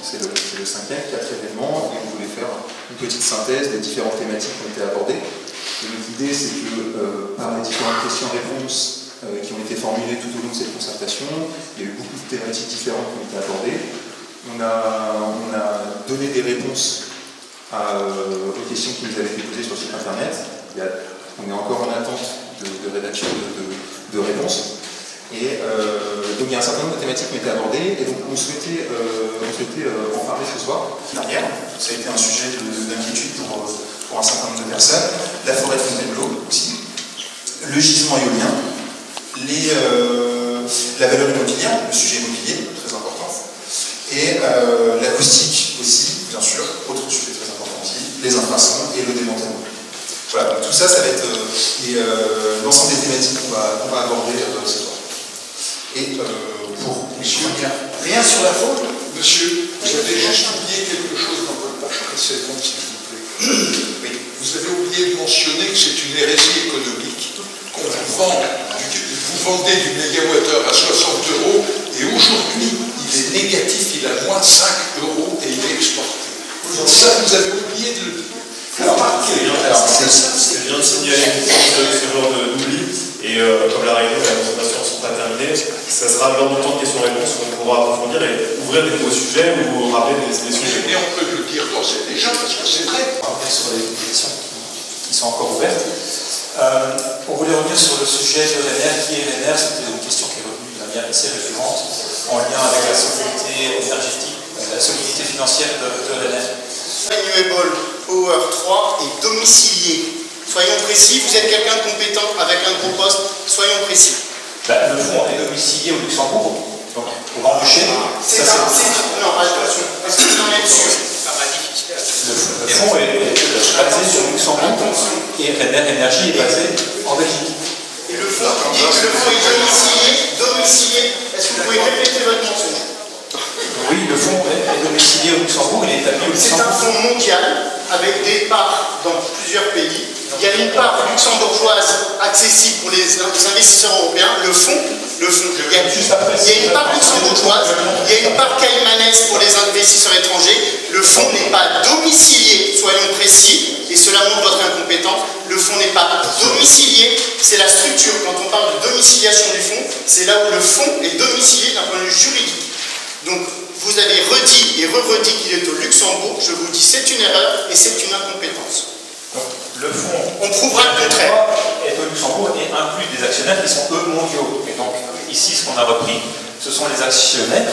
C'est le cinquième, 4 événements, et on voulait faire une petite synthèse des différentes thématiques qui ont été abordées. Et donc l'idée, c'est que par les différentes questions-réponses qui ont été formulées tout au long de cette concertation, il y a eu beaucoup de thématiques différentes qui ont été abordées. On a donné des réponses aux questions qui nous avaient été posées sur le site internet. On est encore en attente de rédaction de réponses. Et donc il y a un certain nombre de thématiques qui ont été abordées, et donc on souhaitait en parler ce soir. Dernière, ça a été un sujet d'inquiétude pour un certain nombre de personnes. La forêt de Fontainebleau aussi, le gisement éolien, la valeur immobilière, le sujet immobilier, très important, et l'acoustique aussi, bien sûr, autre sujet très important aussi, les infrasons et le démantèlement. Voilà, donc tout ça, ça va être l'ensemble des thématiques qu'on va aborder ce soir. Et pour monsieur, rien sur la faute. Monsieur, vous avez juste oublié quelque chose dans votre page précédente, s'il vous plaît. Oui. Vous avez oublié de mentionner que c'est une hérésie économique qu'on vous vend. Vous vendez du mégawattheure à 60 €, et aujourd'hui, il est négatif, il a moins 5 € et il est exporté. Ça, vous avez oublié de le dire. C'est bien de signaler ce genre d'oubli, et comme la réunion et la présentation ne sont pas terminées, ça sera lors du temps de questions-réponses qu'on pourra approfondir et ouvrir des nouveaux sujets ou rappeler des sujets. Mais on peut le dire d'ores et déjà, parce que c'est vrai. On va revenir sur les questions qui sont encore ouvertes. On voulait revenir sur le sujet de l'ENR. Qui est l'ENR? C'était une question qui est revenue de manière assez récurrente en lien avec la solidité énergétique, la solidité financière de l'ENR. Renewable Power 3 est domicilié. Soyons précis, vous êtes quelqu'un de compétent avec un gros poste, soyons précis. Le fonds est domicilié au Luxembourg, donc au Grand-Duché. Non, attention, est-ce que vous en êtes sûr? Le fonds est basé sur Luxembourg et Renner Énergie est basé en Belgique. Et le fonds, tu dis que le fonds est domicilié. Est-ce que vous pouvez répéter votre mensonge? Oui, le fonds est domicilié au Luxembourg, il est établi au Luxembourg. C'est un fonds mondial avec des parts dans plusieurs pays. Il y a une part luxembourgeoise accessible pour les investisseurs européens, le fonds, il y a une part luxembourgeoise, il y a une part caïmanaise pour les investisseurs étrangers. Le fonds n'est pas domicilié, soyons précis, et cela montre votre incompétence. Le fonds n'est pas domicilié, c'est la structure. Quand on parle de domiciliation du fonds, c'est là où le fonds est domicilié d'un point de vue juridique. Donc, vous avez redit et re-redit qu'il est au Luxembourg. Je vous dis, c'est une erreur et c'est une incompétence. Donc, le fonds, on prouvera le contraire, est au Luxembourg et inclut des actionnaires qui sont eux mondiaux. Et donc, ici, ce qu'on a repris, ce sont les actionnaires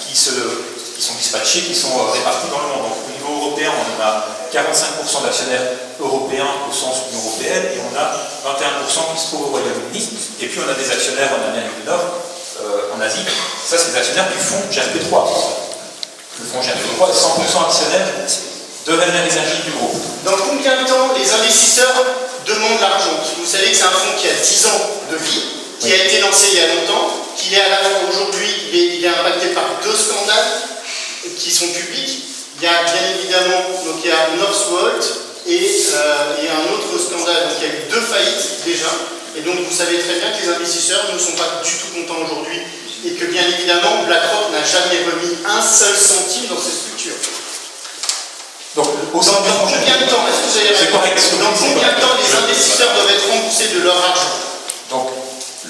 qui sont dispatchés, qui sont répartis dans le monde. Donc, au niveau européen, on a 45% d'actionnaires européens au sens Union européenne et on a 21% qui se trouvent au Royaume-Uni. Et puis, on a des actionnaires en Amérique du Nord, en Asie. Ça, c'est des actionnaires du fonds GRP3. Le fonds GRP3 est 100% actionnaire de Renner Énergie du groupe. Dans combien de temps les investisseurs demandent l'argent? Vous savez que c'est un fonds qui a 10 ans de vie, qui a été lancé il y a longtemps, qui est à la fois aujourd'hui, il est impacté par 2 scandales qui sont publics. Il y a bien évidemment, donc il y a Northvolt et un autre scandale, donc il y a eu 2 faillites déjà. Et donc vous savez très bien que les investisseurs ne sont pas du tout contents aujourd'hui et que bien évidemment BlackRock n'a jamais remis un seul centime dans ces structures. Donc, dans combien de temps, est-ce que vous avez dans combien de temps les investisseurs doivent être remboursés de leur argent? Donc,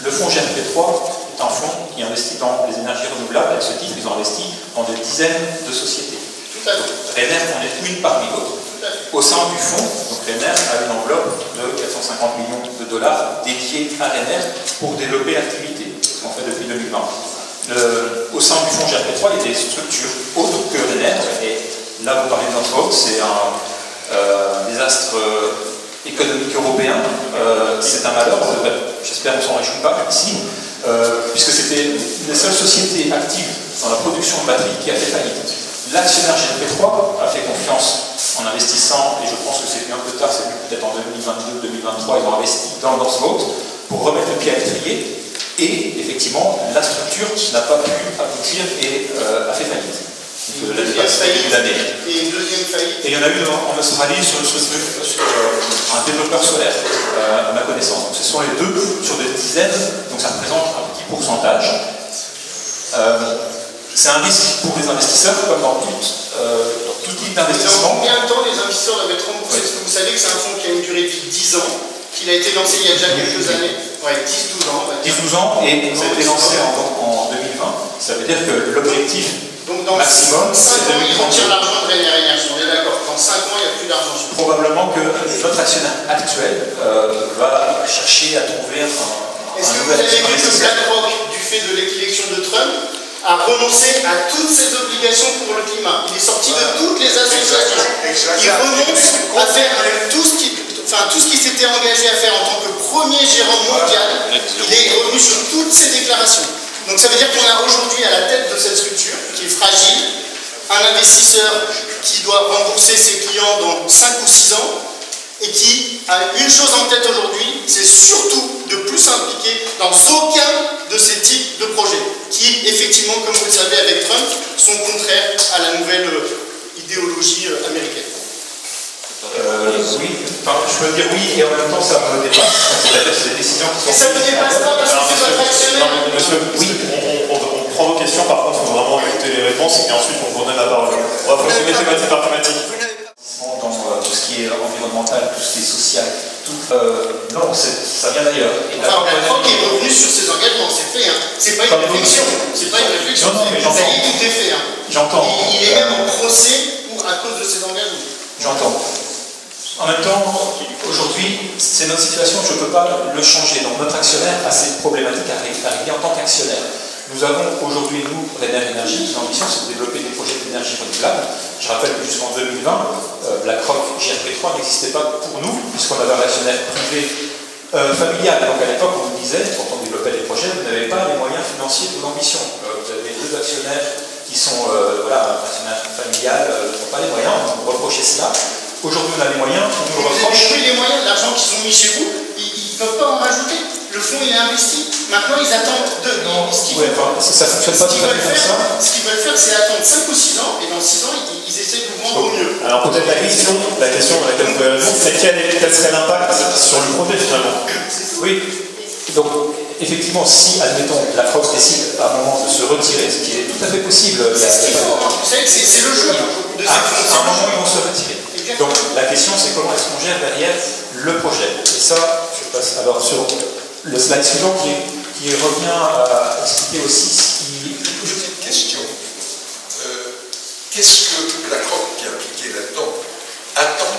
le fonds GRP3 est un fonds qui investit dans les énergies renouvelables. À ce titre, ils ont investi dans des dizaines de sociétés. Tout à fait. Renner en est une parmi d'autres. Au sein du fonds, donc Renner a une enveloppe de 450 millions de dollars dédiée à Renner pour développer l'activité, ce qu'on fait depuis 2020. Au sein du fonds GRP3, il y a des structures autres que Renner. Et là, vous parlez de Northvolt, c'est un désastre économique européen. C'est un malheur, j'espère qu'on ne s'en réjouit pas ici, puisque c'était une des seules sociétés actives dans la production de batteries qui a fait faillite. L'actionnaire GNP3 a fait confiance en investissant, et je pense que c'est venu un peu tard, c'est venu peut-être en 2022-2023, ils ont investi dans Northvolt pour remettre le pied à l'étrier, et effectivement, la structure n'a pas pu aboutir et a fait faillite. Une deuxième faillite. Et une deuxième faillite. Et il y en a eu en Australie sur un développeur solaire, à ma connaissance. Donc ce sont les deux sur des dizaines, donc ça représente un petit pourcentage. C'est un risque pour les investisseurs, comme dans tout type d'investissement. Combien de temps les investisseurs doivent être remboursés? Parce que vous savez que c'est un fonds qui a une durée de vie de 10 ans, qu'il a été lancé il y a déjà quelques années. Ouais, 10-12 ans. 10-12 ans, et ça a été lancé en 2020. Ça veut dire que l'objectif maximum, c'est 5 ans, ils retirent l'argent de Rhénère Énergie. On est d'accord. Dans 5 ans, il n'y a plus d'argent. Probablement que notre actionnaire actuel va chercher à trouver un Est-ce que vous avez vu que BlackRock, du fait de l'élection de Trump, a renoncé à toutes ses obligations pour le climat? Il est sorti de toutes les associations. Il renonce à faire tout ce qu'il s'était engagé à faire en tant que premier gérant mondial. Il est revenu sur toutes ses déclarations. Donc ça veut dire qu'on a aujourd'hui à la tête de cette structure, qui est fragile, un investisseur qui doit rembourser ses clients dans 5 ou 6 ans, et qui a une chose en tête aujourd'hui, c'est surtout de plus s'impliquer dans aucun de ces types de projets, qui effectivement, comme vous le savez avec Trump, sont contraires à la nouvelle idéologie américaine. Oui, enfin, je peux dire oui, et en même temps ça me dépasse. C'est-à-dire que c'est des décisions qui sont... Mais ça ne me dépasse pas parce que c'est votre actionnaire. Non, monsieur, oui, on prend vos questions, par contre, il faut vraiment écouter les réponses, et ensuite on vous donne la parole. On va fonctionner thématique par thématique. Dans tout ce qui est environnemental, tout ce qui est social, tout. Non, ça vient d'ailleurs. Enfin, BlackRock est revenu sur ses engagements, c'est fait. Hein. C'est pas une réflexion. C'est pas une réflexion. Non, mais ça y est, tout est fait. Hein. J'entends. Il est même en procès à cause de ses engagements. J'entends. En même temps, aujourd'hui, c'est notre situation, je ne peux pas le changer. Donc notre actionnaire a ses problématiques à régler en tant qu'actionnaire. Nous avons aujourd'hui, nous, Rhénère Énergie, l'ambition c'est de développer des projets d'énergie renouvelable. Je rappelle que jusqu'en 2020, BlackRock GRP3 n'existait pas pour nous, puisqu'on avait un actionnaire privé familial. Donc à l'époque, on nous disait, quand on développait des projets, vous n'avez pas les moyens financiers de vos ambitions. Vous avez deux actionnaires qui sont, un actionnaire familial, n'ont pas les moyens, on nous reprochait cela. Aujourd'hui, on a les moyens, on nous reproche. Vous avez les moyens, l'argent qu'ils ont mis chez vous, ils ne peuvent pas en rajouter. Le fonds, il est investi. Maintenant, ils attendent de. Non, ça fonctionne pas tout à fait comme ça. Ce qu'ils veulent faire, c'est attendre 5 ou 6 ans, et dans 6 ans, ils essaient de vous vendre au mieux. Alors, peut-être la question à laquelle vous pouvez répondre, c'est quel serait l'impact sur le projet finalement? Oui. Donc, effectivement, si, admettons, la France décide à un moment de se retirer, ce qui est tout à fait possible. C'est ce qu'il faut. Vous savez que c'est le jeu. À un moment, ils vont se retirer. Donc la question c'est comment est-ce qu'on gère derrière le projet. Et ça, je passe alors sur le slide suivant qui revient à expliquer aussi ce qui... J'ai une question. Qu'est-ce que BlackRock, qui est impliqué là-dedans, attend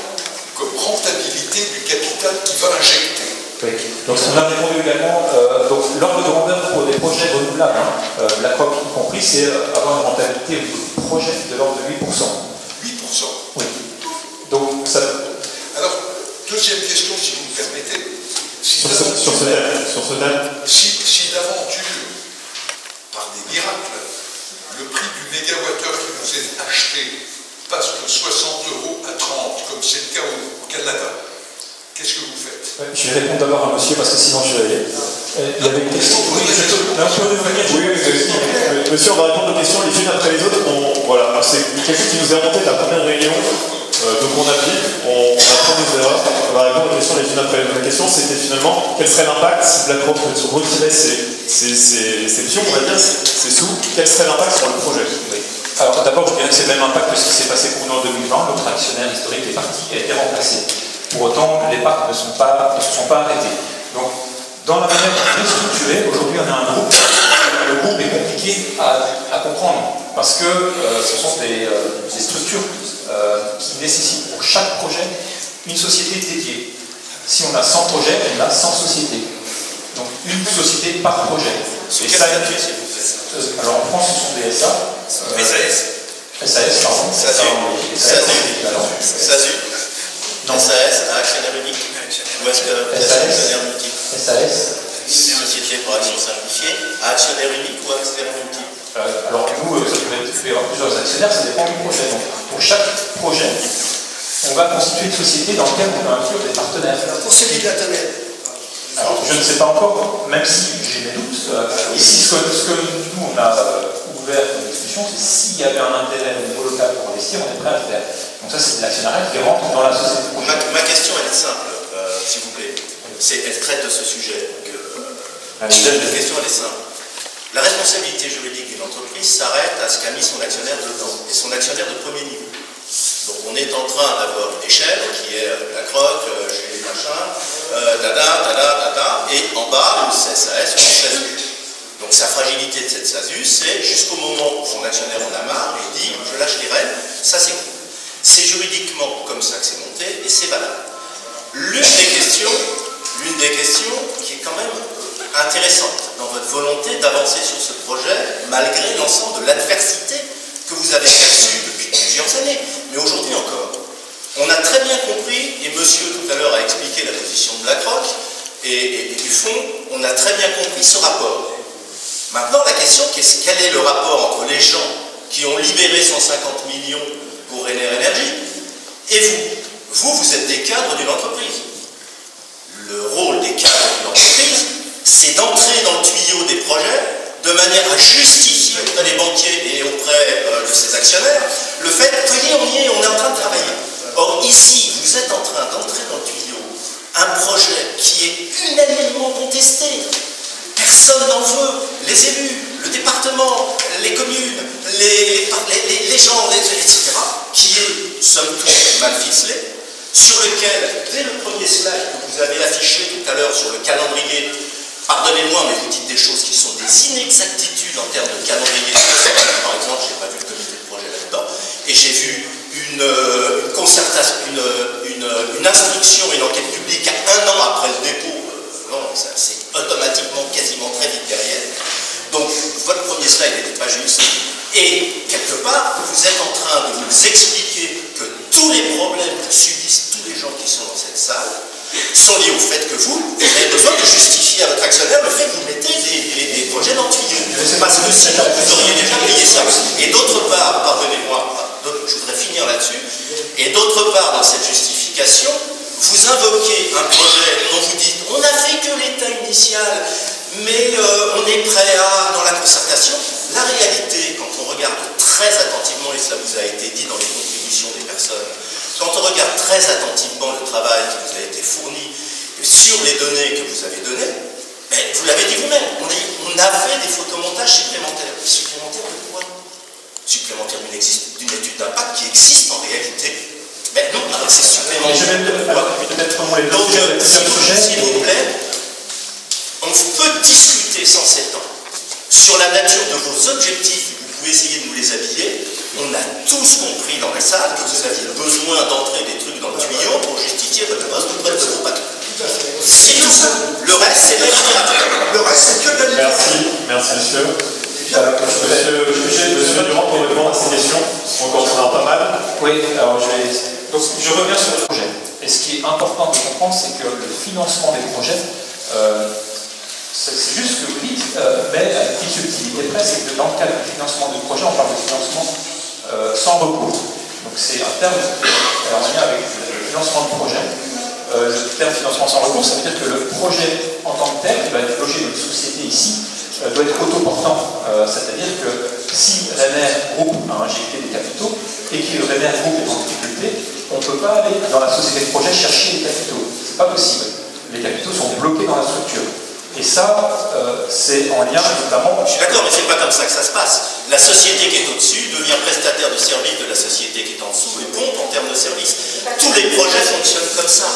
comme rentabilité du capital qu'il va injecter? Oui. Donc on a répondu également, donc l'ordre de grandeur pour des projets renouvelables, BlackRock y compris, c'est avoir une rentabilité au niveau du projet de l'ordre de 8%. 8%? Oui. Donc, ça... Alors, deuxième question, si vous me permettez. Sur ce thème. Si d'aventure, par des miracles, le prix du mégawattheure qui vous est acheté passe de 60 € à 30, comme c'est le cas au Canada, qu'est-ce que vous faites? Je vais répondre d'abord à monsieur, parce que sinon je vais aller. Il y avait une question. Oui, monsieur, on va répondre aux questions les unes après les autres. Voilà, c'est quelqu'un qui nous est remonté de la première réunion. Donc on applique, on apprend des erreurs, on va répondre aux questions les unes après les autres. La question c'était finalement quel serait l'impact si BlackRock retirait ses pions, on va dire, ses sous, quel serait l'impact sur le projet? Alors d'abord je dirais que c'est le même impact que ce qui s'est passé pour nous en 2020, notre actionnaire historique est parti, a été remplacé. Pour autant, les parts ne se sont pas arrêtés. Donc dans la manière dont on est structuré, aujourd'hui on a un groupe, le groupe est compliqué à comprendre, parce que ce sont des structures qui nécessitent pour chaque projet une société dédiée. Si on a 100 projets, on a 100 sociétés. Donc une société par projet. Sous quel statut, s'il vous plaît? Alors en France, ce sont des SA. SAS. SAS, pardon. SASU. SAS. SASU. Non, SAS à actionnaire unique? Ou est-ce que vous êtes actionnaire multiple? SAS. Société pour action simplifiée, à actionnaire unique ou actionnaire multiple? Alors nous, ça peut être y avoir plusieurs actionnaires, ça dépend du projet. Donc, pour chaque projet, on va constituer une société dans laquelle on va inclure des partenaires. Pour celui de la tonnelle. Alors, je ne sais pas encore, même si j'ai mes doutes. Ici, ce que nous, on a ouvert comme discussion, c'est s'il y avait un intérêt au niveau local pour investir, on est prêt à le faire. Donc ça, c'est de l'actionnariat qui rentre dans la société de projet. Ma question, elle est simple, s'il vous plaît. Elle traite de ce sujet. La question, elle est simple. La responsabilité juridique d'une entreprise s'arrête à ce qu'a mis son actionnaire dedans, et son actionnaire de premier niveau. Donc on est en train d'avoir une échelle qui est la croque, chez les machins, et en bas une SAS, une SASU. Donc sa fragilité de cette SASU, c'est jusqu'au moment où son actionnaire en a marre et dit je lâche les rênes, ça c'est cool. C'est juridiquement comme ça que c'est monté et c'est valable. L'une des questions qui est quand même intéressante dans votre volonté d'avancer sur ce projet, malgré l'ensemble de l'adversité que vous avez perçue depuis plusieurs années, mais aujourd'hui encore. On a très bien compris, et monsieur tout à l'heure a expliqué la position de BlackRock et du fonds, on a très bien compris ce rapport. Maintenant, la question, quel est le rapport entre les gens qui ont libéré 150 millions pour Rener Energy et vous? Vous êtes des cadres d'une entreprise. Le rôle des cadres d'une entreprise, c'est d'entrer dans le tuyau des projets de manière à justifier auprès des banquiers et auprès de ses actionnaires le fait que, voyez, on est en train de travailler. Or, ici, vous êtes en train d'entrer dans le tuyau un projet qui est unanimement contesté. Personne n'en veut. Les élus, le département, les communes, les gens, etc., qui est, somme toute, mal ficelé, sur lequel, dès le premier slide que vous avez affiché tout à l'heure sur le calendrier, pardonnez-moi, mais vous dites des choses qui sont des inexactitudes en termes de calendrier. Par exemple, je n'ai pas vu le comité de projet là-dedans, et j'ai vu une concertation, une instruction, une enquête publique à 1 an après le dépôt. Non, c'est automatiquement, quasiment très vite derrière. Donc, votre premier slide n'était pas juste. Et, quelque part, vous êtes en train de nous expliquer que tous les problèmes que subissent tous les gens qui sont dans cette salle sont liés au fait que vous avez besoin de justifier à votre actionnaire le fait que vous mettez des projets dans le tuyau. Parce que sinon, vous auriez déjà payé ça. Et d'autre part, pardonnez-moi, je voudrais finir là-dessus, et d'autre part, dans cette justification, vous invoquez un projet dont vous dites on n'a fait que l'état initial, mais on est prêt à, dans la concertation. La réalité, quand on regarde très attentivement, et cela vous a été dit dans les contributions des personnes, quand on regarde très attentivement le travail qui vous a été fourni sur les données que vous avez données, ben, vous l'avez dit vous-même, on a fait des photomontages supplémentaires. Supplémentaires de quoi? Supplémentaires d'une étude d'impact qui existe en réalité. Mais non, c'est supplémentaire. Donc, s'il vous plaît, on peut discuter sans s'étendre sur la nature de vos objectifs. Vous pouvez essayer de nous les habiller. On a tous compris dans la salle que vous aviez besoin d'entrer des trucs dans le tuyau pour justifier votre poste auprès de vos patrons. C'est tout ça. Le reste, c'est l'administrateur. Le reste, c'est que de l'administrateur. Merci, monsieur. Monsieur Durand, pour répondre à ces questions, on continuera pas mal. Oui, alors donc, je reviens sur le projet. Et ce qui est important de comprendre, c'est que le financement des projets, c'est juste que vous dites, mais à une petite subtilité près, c'est que dans le cadre du financement du projet, on parle de financement sans recours. Donc c'est un terme en lien avec le financement de projet. Le terme financement sans recours, ça veut dire que le projet en tant que tel, qui va être logé dans une société ici, doit être autoportant. C'est-à-dire que si Rener Group a injecté des capitaux et que Rener Group est en difficulté, on ne peut pas aller dans la société de projet chercher les capitaux. C'est pas possible. Les capitaux sont bloqués dans la structure. Et ça, c'est en lien notamment... Je suis d'accord, mais c'est pas comme ça que ça se passe. La société qui est au-dessus devient prestataire de service de la société qui est en dessous et pompe en termes de service. Tous les projets fonctionnent comme ça.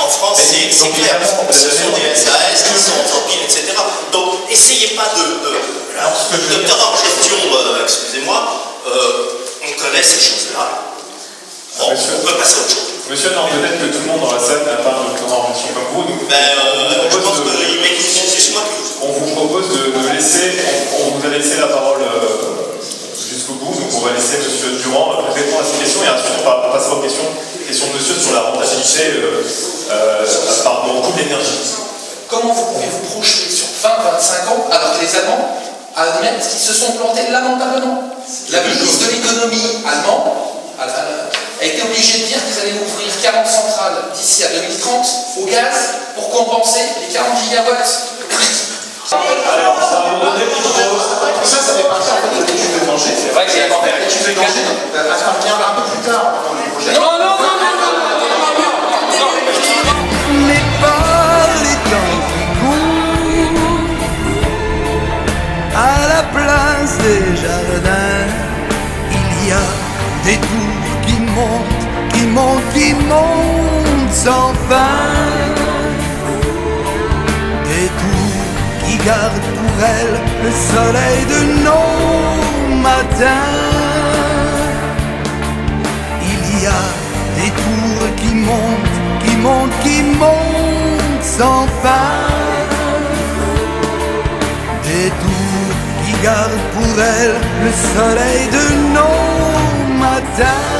En France, c'est clair. Ce sont des SAS qui sont en pile, etc. Donc, essayez pas de en gestion, excusez-moi, on connaît ces choses-là. Bon, on peut passer à autre chose. Monsieur, non, peut-être que tout le monde dans la salle n'a pas un doctorat en gestion comme vous. Je pense qu'il m'écoute juste moi. On vous propose de laisser, on vous a laissé la parole jusqu'au jusqu'au bout. Donc on va laisser M. Durand répondre à ces questions et ensuite on va passer aux questions de monsieur sur la rentabilité par rapport au coût de l'énergie. Comment vous pouvez vous projeter sur 20-25 ans alors que les Allemands admettent qu'ils se sont plantés lamentablement? La ministre de l'économie allemande a été obligée de dire qu'ils allaient ouvrir 40 centrales d'ici à 2030 au gaz pour compenser les 40 gigawatts. Alors, ça va vous donner Ça fait partie en fait de l'étude de danger. C'est vrai que c'est important. L'étude de danger, elle va venir un peu plus tard dans le projet. Non. Mais par les temps qui courent, à la place des jardins, il y a des tours qui montent sans fin. Des tours qui gardent pour elles le soleil de nos matins. Il y a des tours qui montent sans fin. Des tours qui gardent pour elles le soleil de nos matins.